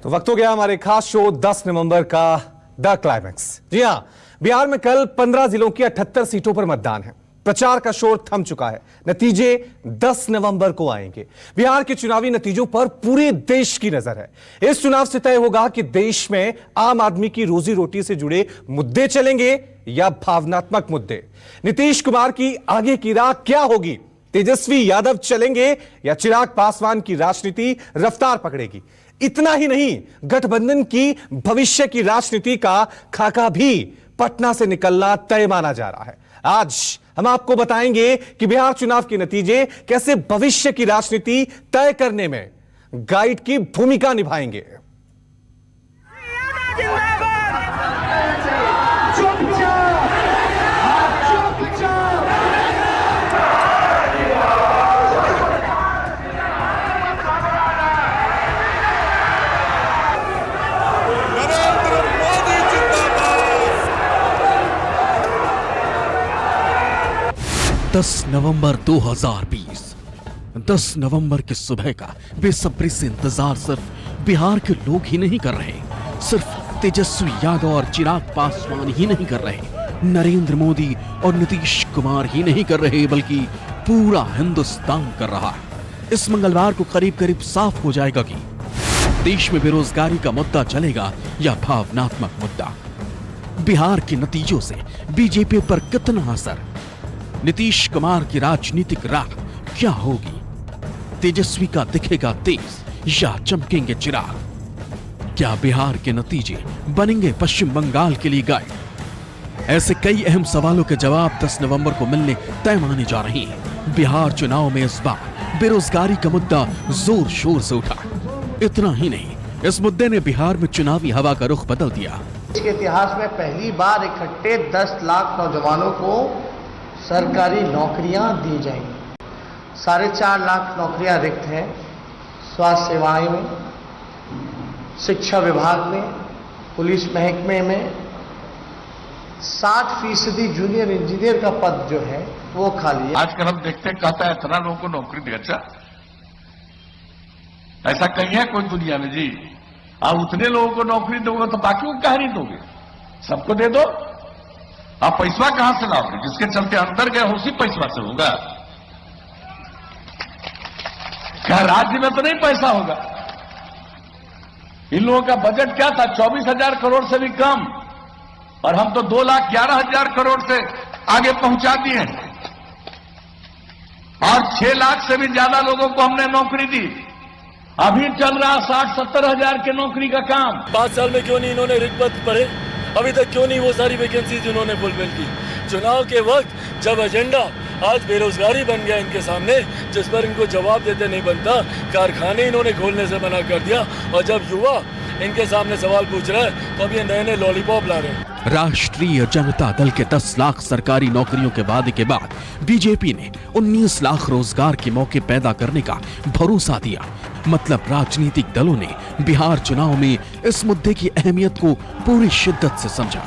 तो वक्त हो गया हमारे खास शो 10 नवंबर का द क्लाइमैक्स। जी हां, बिहार में कल 15 जिलों की 78 सीटों पर मतदान है। प्रचार का शोर थम चुका है। नतीजे 10 नवंबर को आएंगे। बिहार के चुनावी नतीजों पर पूरे देश की नजर है। इस चुनाव से तय होगा कि देश में आम आदमी की रोजी रोटी से जुड़े मुद्दे चलेंगे या भावनात्मक मुद्दे। नीतीश कुमार की आगे की राह क्या होगी? तेजस्वी यादव चलेंगे या चिराग पासवान की राजनीति रफ्तार पकड़ेगी? इतना ही नहीं, गठबंधन की भविष्य की राजनीति का खाका भी पटना से निकलना तय माना जा रहा है। आज हम आपको बताएंगे कि बिहार चुनाव के नतीजे कैसे भविष्य की राजनीति तय करने में गाइड की भूमिका निभाएंगे। 10 नवंबर 2020। 10 नवंबर की सुबह का बेसब्री से इंतजार सिर्फ बिहार के लोग ही नहीं कर रहे, सिर्फ तेजस्वी यादव और चिराग पासवान ही नहीं कर रहे, नरेंद्र मोदी और नीतीश कुमार ही नहीं कर रहे, बल्कि पूरा हिंदुस्तान कर रहा है। इस मंगलवार को करीब करीब साफ हो जाएगा कि देश में बेरोजगारी का मुद्दा चलेगा या भावनात्मक मुद्दा। बिहार के नतीजों से बीजेपी पर कितना असर, नीतीश कुमार की राजनीतिक राह क्या होगी, तेजस्वी का दिखेगा तेज या चमकेंगे चिराग? क्या बिहार के नतीजे बनेंगे पश्चिम बंगाल के लिए गाइड? ऐसे कई अहम सवालों के जवाब 10 नवंबर को मिलने तय माने जा रहे हैं। बिहार चुनाव में इस बार बेरोजगारी का मुद्दा जोर शोर से उठा। इतना ही नहीं, इस मुद्दे ने बिहार में चुनावी हवा का रुख बदल दिया। देश के इतिहास में पहली बार इकट्ठे 10 लाख नौजवानों को सरकारी नौकरियां दी जाएंगी। 4.5 लाख नौकरियां रिक्त हैं स्वास्थ्य सेवाएं में, शिक्षा विभाग में, पुलिस महकमे में। 60% जूनियर इंजीनियर का पद जो है वो खाली है। आजकल हम देखते हैं, कहता है इतना लोगों को नौकरी दे। अच्छा, ऐसा कहीं है कोई दुनिया में जी? आप उतने लोगों को नौकरी दोगे तो बाकी को कहा नहीं दोगे? सबको दे दो। आप पैसा कहां से लाओगे? जिसके चलते अंदर गए उसी पैसा से होगा क्या? राज्य में तो नहीं पैसा होगा। इन लोगों का बजट क्या था? 24,000 करोड़ से भी कम, और हम तो 2,11,000 करोड़ से आगे पहुंचा दिए, और 6 लाख से भी ज्यादा लोगों को हमने नौकरी दी। अभी चल रहा 60-70 हजार के नौकरी का काम। 5 साल में क्यों नहीं इन्होंने रिश्वत भरे? अभी तक क्यों नहीं वो सारी वैकेंसीज उन्होंने फुलफिल की? चुनाव के वक्त जब एजेंडा आज बेरोजगारी बन गया इनके सामने, जिस पर इनको जवाब देते नहीं बनता, कारखाने इन्होंने खोलने से मना कर दिया, और जब युवा इनके सामने सवाल पूछ रहा है तो अब ये नए नए लॉलीपॉप ला रहे हैं। राष्ट्रीय जनता दल के 10 लाख सरकारी नौकरियों के वादे के बाद बीजेपी ने 19 लाख रोजगार के मौके पैदा करने का भरोसा दिया। मतलब राजनीतिक दलों ने बिहार चुनाव में इस मुद्दे की अहमियत को पूरी शिद्दत से समझा।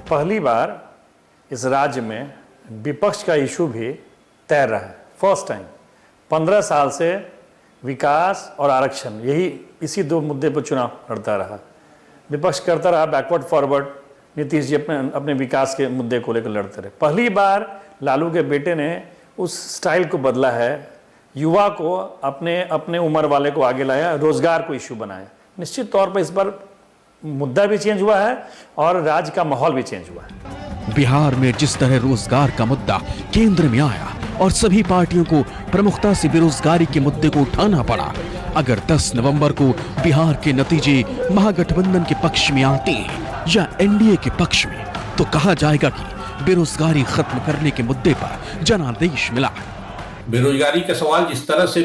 पहली बार इस राज्य में विपक्ष का इशू भी तैर रहा है। फर्स्ट टाइम 15 साल से विकास और आरक्षण, यही इसी 2 मुद्दे पर चुनाव लड़ता रहा। विपक्ष करता रहा बैकवर्ड फॉरवर्ड, नीतीश जी अपने विकास के मुद्दे को लेकर लड़ते रहे। पहली बार लालू के बेटे ने उस स्टाइल को बदला है, युवा को अपने उम्र वाले को आगे लाया, रोजगार को इशू बनाया। निश्चित तौर पर इस बार मुद्दा भी चेंज हुआ है और राज्य का माहौल भी चेंज हुआ है। बिहार में जिस तरह रोजगार का मुद्दा केंद्र में आया और सभी पार्टियों को प्रमुखता से बेरोजगारी के मुद्दे को उठाना पड़ा, अगर 10 नवंबर को बिहार के नतीजे महागठबंधन के पक्ष में आते हैं या एनडीए के पक्ष में, तो कहा जाएगा कि बेरोजगारी खत्म करने के मुद्दे पर जनादेश मिला। बेरोजगारी का सवाल जिस तरह से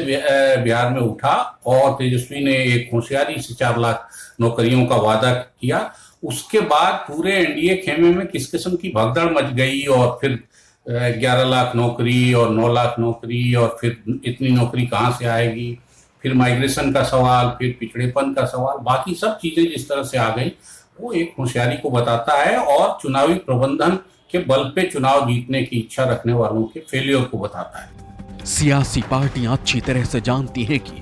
बिहार में उठा और तेजस्वी ने एक होशियारी से 4 लाख नौकरियों का वादा किया, उसके बाद पूरे एनडीए खेमे में किस किस्म की भगदड़ मच गई, और फिर 11 लाख नौकरी और 9 लाख नौकरी, और फिर इतनी नौकरी कहाँ से आएगी, फिर माइग्रेशन का सवाल, फिर पिछड़ेपन का सवाल, बाकी सब चीजें जिस तरह से आ गई, वो एक होशियारी को बताता है और चुनावी प्रबंधन के बल पे चुनाव जीतने की इच्छा रखने वालों के फेलियर को बताता है। सियासी पार्टियां अच्छी तरह से जानती हैं कि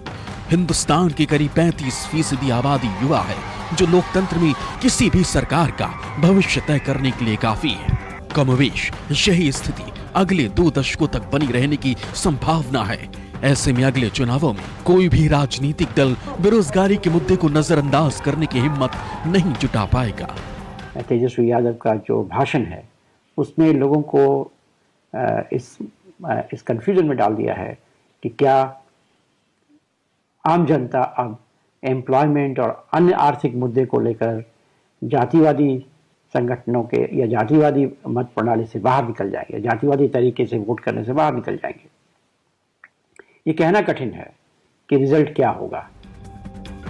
हिंदुस्तान की करीब 35% आबादी युवा है, जो लोकतंत्र में किसी भी सरकार का भविष्य तय करने के लिए काफी है। कमोवेश यही स्थिति अगले 2 दशकों तक बनी रहने की संभावना है। ऐसे में अगले चुनावों में कोई भी राजनीतिक दल बेरोजगारी के मुद्दे को नजरअंदाज करने की हिम्मत नहीं जुटा पाएगा। तेजस्वी यादव का जो भाषण है उसने लोगों को इस कंफ्यूजन में डाल दिया है कि क्या आम जनता अब एम्प्लॉयमेंट और अन्य आर्थिक मुद्दे को लेकर जातिवादी संगठनों के या जातिवादी मत प्रणाली से बाहर निकल जाएंगे, जातिवादी तरीके से वोट करने से बाहर निकल जाएंगे। ये कहना कठिन है कि रिजल्ट क्या होगा।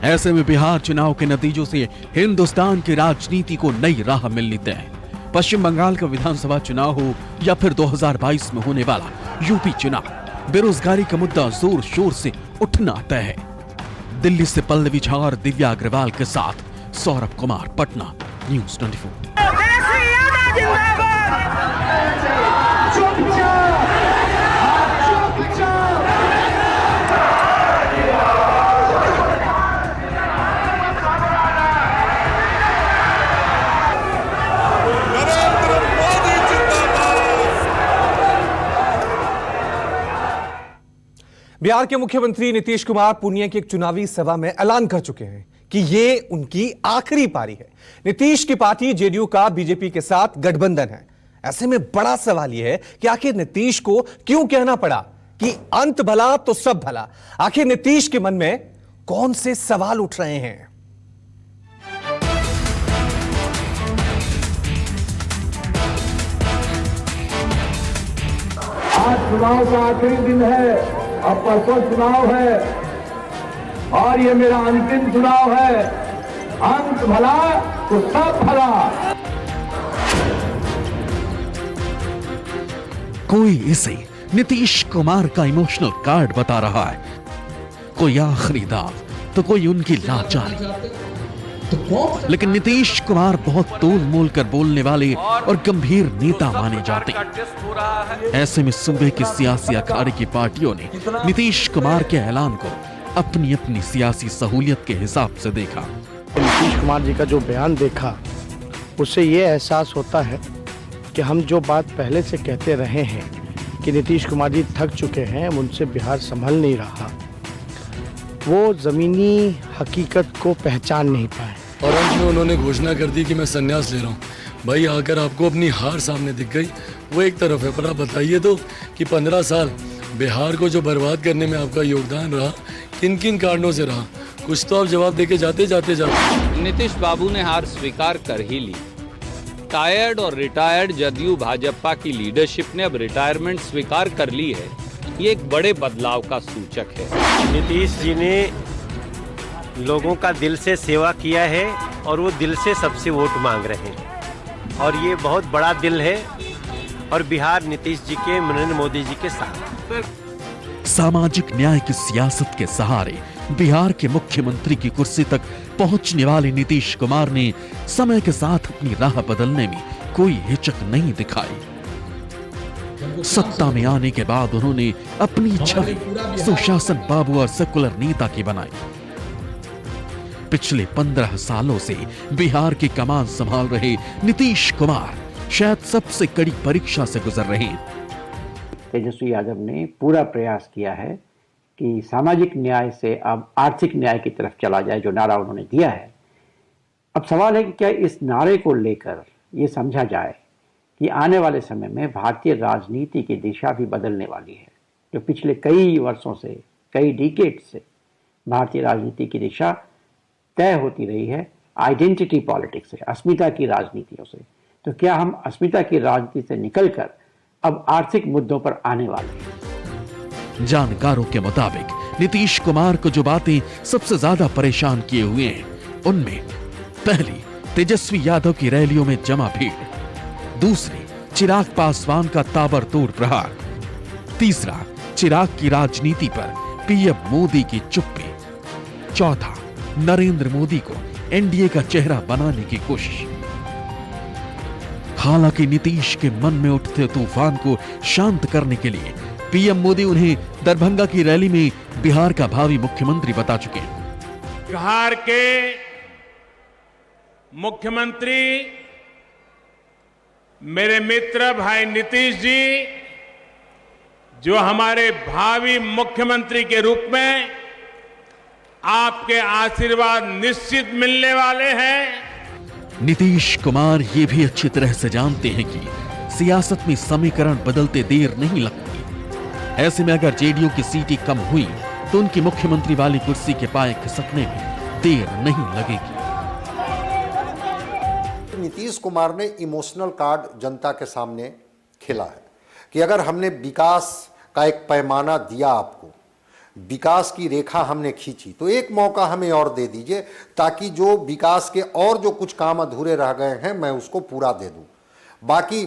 ऐसे में बिहार चुनाव के नतीजों से हिंदुस्तान की राजनीति को नई राह मिलनी तय है। पश्चिम बंगाल का विधानसभा चुनाव हो या फिर 2022 में होने वाला यूपी चुनाव, बेरोजगारी का मुद्दा जोर शोर से उठना तय है। दिल्ली से पल्लवी झा और दिव्या अग्रवाल के साथ सौरभ कुमार, पटना, न्यूज़ 24। बिहार के मुख्यमंत्री नीतीश कुमार पूर्णिया की एक चुनावी सभा में ऐलान कर चुके हैं कि ये उनकी आखिरी पारी है। नीतीश की पार्टी जेडीयू का बीजेपी के साथ गठबंधन है। ऐसे में बड़ा सवाल यह है कि आखिर नीतीश को क्यों कहना पड़ा कि अंत भला तो सब भला। आखिर नीतीश के मन में कौन से सवाल उठ रहे हैं? आज चुनाव का आखिरी दिन है, अब परसों चुनाव है और ये मेरा अंतिम चुनाव है। अंत भला तो सब भला। कोई इसे नीतीश कुमार का इमोशनल कार्ड बता रहा है, कोई आखिरी दाव तो कोई उनकी लाचारी। लेकिन नीतीश कुमार बहुत तोल मोल कर बोलने वाले और गंभीर नेता माने जाते हैं। ऐसे में सूबे की सियासी अखाड़े की पार्टियों ने नीतीश कुमार के ऐलान को अपनी अपनी सियासी सहूलियत के हिसाब से देखा। नीतीश कुमार जी का जो बयान देखा, उससे ये एहसास होता है कि हम जो बात पहले से कहते रहे हैं कि नीतीश कुमार जी थक चुके हैं, उनसे बिहार संभल नहीं रहा, वो ज़मीनी हकीकत को पहचान नहीं पाए। और अंत में उन्होंने घोषणा कर दी कि मैं संन्यास ले रहा हूँ। भाई आकर आपको अपनी हार सामने दिख गई, वो एक तरफ है, पर आप बताइए तो कि 15 साल बिहार को जो बर्बाद करने में आपका योगदान रहा, किन किन कारणों से रहा, कुछ तो आप जवाब देके जाते। नीतीश बाबू ने हार स्वीकार कर ही ली। टायर्ड और रिटायर्ड जदयू भाजपा की लीडरशिप ने अब रिटायरमेंट स्वीकार कर ली है। ये एक बड़े बदलाव का सूचक है। नीतीश जी ने लोगों का दिल से सेवा किया है और वो दिल से सबसे वोट मांग रहे हैं और ये बहुत बड़ा दिल है और बिहार नीतीश जी के, नरेंद्र मोदी जी के साथ। सामाजिक न्याय की सियासत के सहारे बिहार के मुख्यमंत्री की कुर्सी तक पहुंचने वाले नीतीश कुमार ने समय के साथ अपनी राह बदलने में कोई हिचक नहीं दिखाई। सत्ता में आने के बाद उन्होंने अपनी छवि सुशासन बाबू और सेकुलर नेता की बनाई। पिछले 15 सालों से बिहार की कमान संभाल रहे नीतीश कुमार शायद सबसे कड़ी परीक्षा से गुजर रहे हैं। तेजस्वी यादव ने पूरा प्रयास किया है कि सामाजिक न्याय से अब आर्थिक न्याय की तरफ चला जाए, जो नारा उन्होंने दिया है। अब सवाल है कि क्या इस नारे को लेकर ये समझा जाए कि आने वाले समय में भारतीय राजनीति की दिशा भी बदलने वाली है। जो पिछले कई वर्षों से, कई डिकेड से भारतीय राजनीति की दिशा तय होती रही है आइडेंटिटी पॉलिटिक्स से, अस्मिता की राजनीतियों से। तो क्या हम अस्मिता की राजनीति से निकलकर अब आर्थिक मुद्दों पर आने वाले हैं? जानकारों के मुताबिक नीतीश कुमार को जो बातें सबसे ज्यादा परेशान किए हुए हैं, उनमें पहली तेजस्वी यादव की रैलियों में जमा भीड़, दूसरी चिराग पासवान का ताबड़तोड़ प्रहार, तीसरा चिराग की राजनीति पर पीएम मोदी की चुप्पी, चौथा नरेंद्र मोदी को एनडीए का चेहरा बनाने की कोशिश। हालांकि नीतीश के मन में उठते तूफान को शांत करने के लिए पीएम मोदी उन्हें दरभंगा की रैली में बिहार का भावी मुख्यमंत्री बता चुके हैं। बिहार के मुख्यमंत्री मेरे मित्र भाई नीतीश जी, जो हमारे भावी मुख्यमंत्री के रूप में आपके आशीर्वाद निश्चित मिलने वाले हैं। नीतीश कुमार ये भी अच्छी तरह से जानते हैं कि सियासत में समीकरण बदलते देर नहीं लगती। ऐसे में अगर जेडीयू की सीटें कम हुई तो उनकी मुख्यमंत्री वाली कुर्सी के पाए खिसकने में देर नहीं लगेगी। नीतीश कुमार ने इमोशनल कार्ड जनता के सामने खेला है कि अगर हमने विकास का एक पैमाना दिया, आपको विकास की रेखा हमने खींची, तो एक मौका हमें और दे दीजिए ताकि जो विकास के और जो कुछ काम अधूरे रह गए हैं मैं उसको पूरा दे दूं। बाकी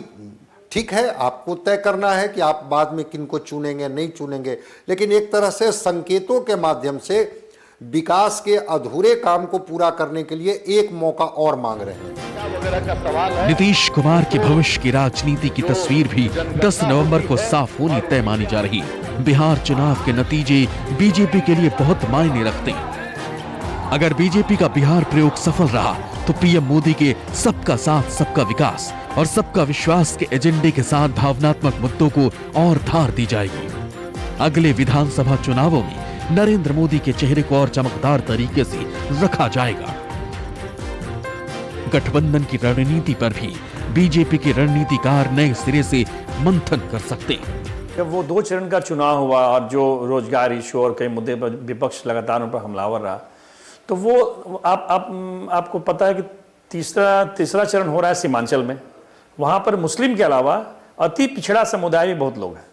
ठीक है, आपको तय करना है कि आप बाद में किनको चुनेंगे नहीं चुनेंगे, लेकिन एक तरह से संकेतों के माध्यम से विकास के अधूरे काम को पूरा करने के लिए एक मौका और मांग रहे हैं। नीतीश कुमार के भविष्य की राजनीति की तस्वीर भी 10 नवंबर को साफ होनी तय मानी जा रही है। बिहार चुनाव के नतीजे बीजेपी के लिए बहुत मायने रखते हैं। अगर बीजेपी का बिहार प्रयोग सफल रहा तो पीएम मोदी के सबका साथ सबका विकास और सबका विश्वास के एजेंडे के साथ भावनात्मक मुद्दों को और धार दी जाएगी। अगले विधानसभा चुनावों में नरेंद्र मोदी के चेहरे को और चमकदार तरीके से रखा जाएगा। गठबंधन की रणनीति पर भी बीजेपी के रणनीतिकार नए सिरे से मंथन कर सकते हैं। जब वो 2 चरण का चुनाव हुआ और जो रोजगार इशू और कई मुद्दे पर विपक्ष लगातार उन पर हमलावर रहा, तो वो आपको पता है कि तीसरा चरण हो रहा है सीमांचल में। वहां पर मुस्लिम के अलावा अति पिछड़ा समुदाय भी बहुत लोग हैं।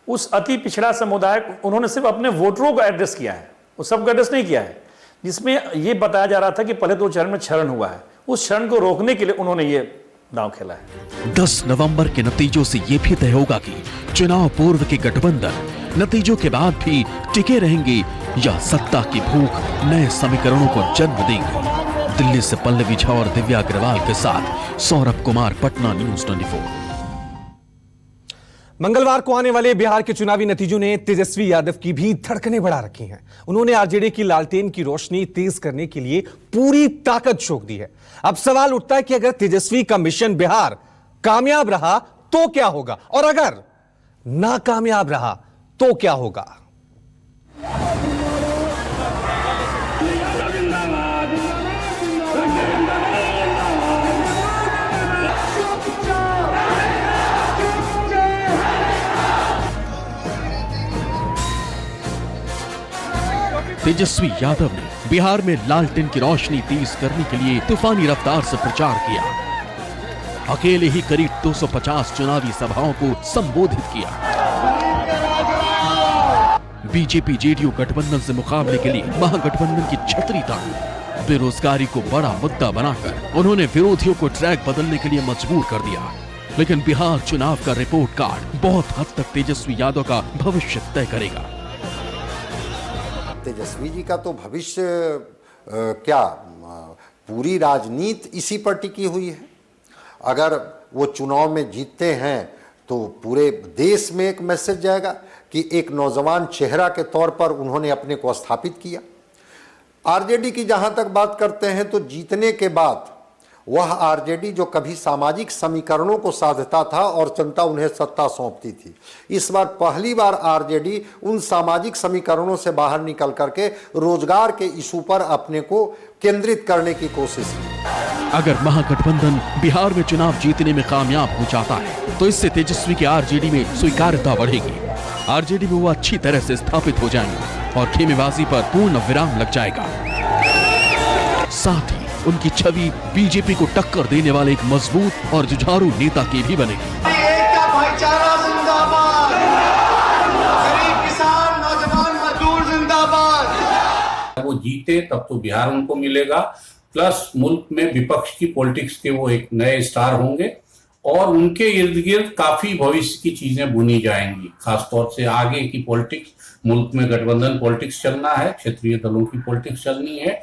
उस अति पिछड़ा समुदाय उन्होंने सिर्फ अपने वोटरों को एड्रेस किया है, उस सबको एड्रेस नहीं किया है, जिसमें ये बताया जा रहा था कि पहले 2 चरण में क्षरण हुआ है। उस क्षरण को रोकने के लिए उन्होंने ये दांव खेला है। 10 नवंबर के नतीजों से यह भी तय होगा कि चुनाव पूर्व के गठबंधन नतीजों के बाद भी टिके रहेंगे या सत्ता की भूख नए समीकरणों को जन्म देंगे। दिल्ली से पल्लवी झा और दिव्या अग्रवाल के साथ सौरभ कुमार, पटना न्यूज़ 24। मंगलवार को आने वाले बिहार के चुनावी नतीजों ने तेजस्वी यादव की भी धड़कनें बढ़ा रखी हैं। उन्होंने आरजेडी की लालटेन की रोशनी तेज करने के लिए पूरी ताकत झोंक दी है। अब सवाल उठता है कि अगर तेजस्वी का मिशन बिहार कामयाब रहा तो क्या होगा, और अगर नाकामयाब रहा तो क्या होगा। तेजस्वी यादव ने बिहार में लालटेन की रोशनी तेज करने के लिए तूफानी रफ्तार से प्रचार किया। अकेले ही करीब 250 चुनावी सभाओं को संबोधित किया। बीजेपी जेडीयू गठबंधन से मुकाबले के लिए महागठबंधन की छतरी तानी। बेरोजगारी को बड़ा मुद्दा बनाकर उन्होंने विरोधियों को ट्रैक बदलने के लिए मजबूर कर दिया। लेकिन बिहार चुनाव का रिपोर्ट कार्ड बहुत हद तक तेजस्वी यादव का भविष्य तय करेगा। तेजस्वी जी का तो भविष्य क्या, पूरी राजनीति इसी पर टिकी हुई है। अगर वो चुनाव में जीतते हैं तो पूरे देश में एक मैसेज जाएगा कि एक नौजवान चेहरा के तौर पर उन्होंने अपने को स्थापित किया। आरजेडी की जहां तक बात करते हैं तो जीतने के बाद वह आरजेडी जो कभी सामाजिक समीकरणों को साधता था और जनता उन्हें सत्ता सौंपती थी, इस बार पहली बार आरजेडी उन सामाजिक समीकरणों से बाहर निकल करके रोजगार के इशू पर अपने को केंद्रित करने की कोशिश की। अगर महागठबंधन बिहार में चुनाव जीतने में कामयाब हो जाता है तो इससे तेजस्वी के आरजेडी में स्वीकार्यता बढ़ेगी। आरजेडी में वो अच्छी तरह से स्थापित हो जाएंगे और खेमेबाजी पर पूर्ण विराम लग जाएगा। साथ ही उनकी छवि बीजेपी को टक्कर देने वाले एक मजबूत और जुझारू नेता की भी बनेगी। एकता भाईचारा जिंदाबाद, गरीब किसान नौजवान मजदूर जिंदाबाद। वो जीते तब तो बिहार उनको मिलेगा, प्लस मुल्क में विपक्ष की पॉलिटिक्स के वो एक नए स्टार होंगे और उनके इर्द गिर्द काफी भविष्य की चीजें बुनी जाएंगी। खासतौर से आगे की पॉलिटिक्स, मुल्क में गठबंधन पॉलिटिक्स चलना है, क्षेत्रीय दलों की पॉलिटिक्स चलनी है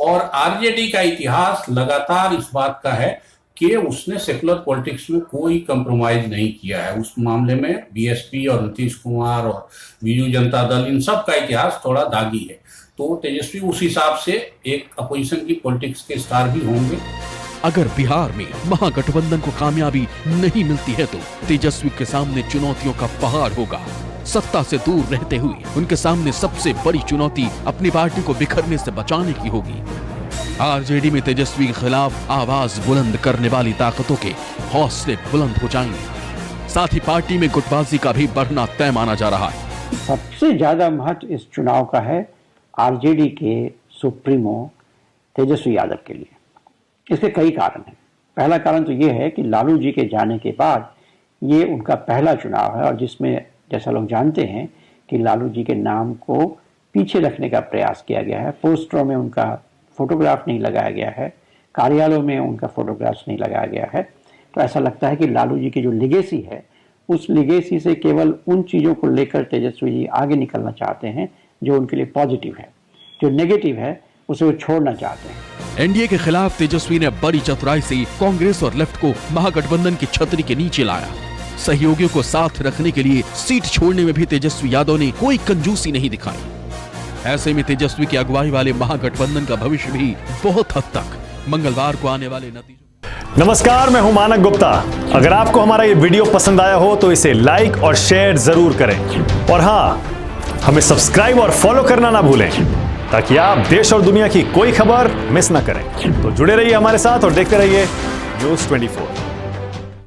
और आरजेडी का इतिहास लगातार इस बात का है कि उसने सेकुलर पॉलिटिक्स में कोई कंप्रोमाइज नहीं किया है। उस मामले में बीएसपी और नीतीश कुमार और बीजू जनता दल, इन सब का इतिहास थोड़ा दागी है। तो तेजस्वी उस हिसाब से एक अपोजिशन की पॉलिटिक्स के स्टार भी होंगे। अगर बिहार में महागठबंधन को कामयाबी नहीं मिलती है तो तेजस्वी के सामने चुनौतियों का पहाड़ होगा। सत्ता से दूर रहते हुए उनके सामने सबसे बड़ी चुनौती अपनी पार्टी को बिखरने से बचाने की होगी। आरजेडी में तेजस्वी के खिलाफ आवाज बुलंद करने वाली ताकतों के हौसले बुलंद हो जाएंगे। साथ ही पार्टी में गुटबाजी का भी बढ़ना तय माना जा रहा है। सबसे ज्यादा महत्व इस चुनाव का है आरजेडी के सुप्रीमो तेजस्वी यादव के लिए। इसके कई कारण हैं। पहला कारण तो ये है कि लालू जी के जाने के बाद ये उनका पहला चुनाव है और जिसमें जैसा लोग जानते हैं कि लालू जी के नाम को पीछे रखने का प्रयास किया गया है। पोस्टरों में उनका फोटोग्राफ नहीं लगाया गया है, कार्यालयों में उनका फोटोग्राफ नहीं लगाया गया है। तो ऐसा लगता है कि लालू जी की जो लिगेसी है उस लिगेसी से केवल उन चीज़ों को लेकर तेजस्वी जी आगे निकलना चाहते हैं जो उनके लिए पॉजिटिव है। जो नेगेटिव है उसे वो छोड़ना चाहते हैं। एनडीए के खिलाफ तेजस्वी ने बड़ी चतुराई से कांग्रेस और लेफ्ट को महागठबंधन की छतरी के नीचे लाया। सहयोगियों को साथ रखने के लिए सीट छोड़ने में भी तेजस्वी यादव ने कोई कंजूसी नहीं दिखाई। ऐसे में तेजस्वी की अगुवाई वाले महागठबंधन का भविष्य भी बहुत हद तक मंगलवार को आने वाले नतीजों। नमस्कार, मैं हूं मानक गुप्ता। अगर आपको हमारा ये वीडियो पसंद आया हो तो इसे लाइक और शेयर जरूर करें और हाँ, हमें सब्सक्राइब और फॉलो करना ना भूलें ताकि आप देश और दुनिया की कोई खबर मिस ना करें। तो जुड़े रहिए हमारे साथ और देखते रहिए न्यूज़ 24।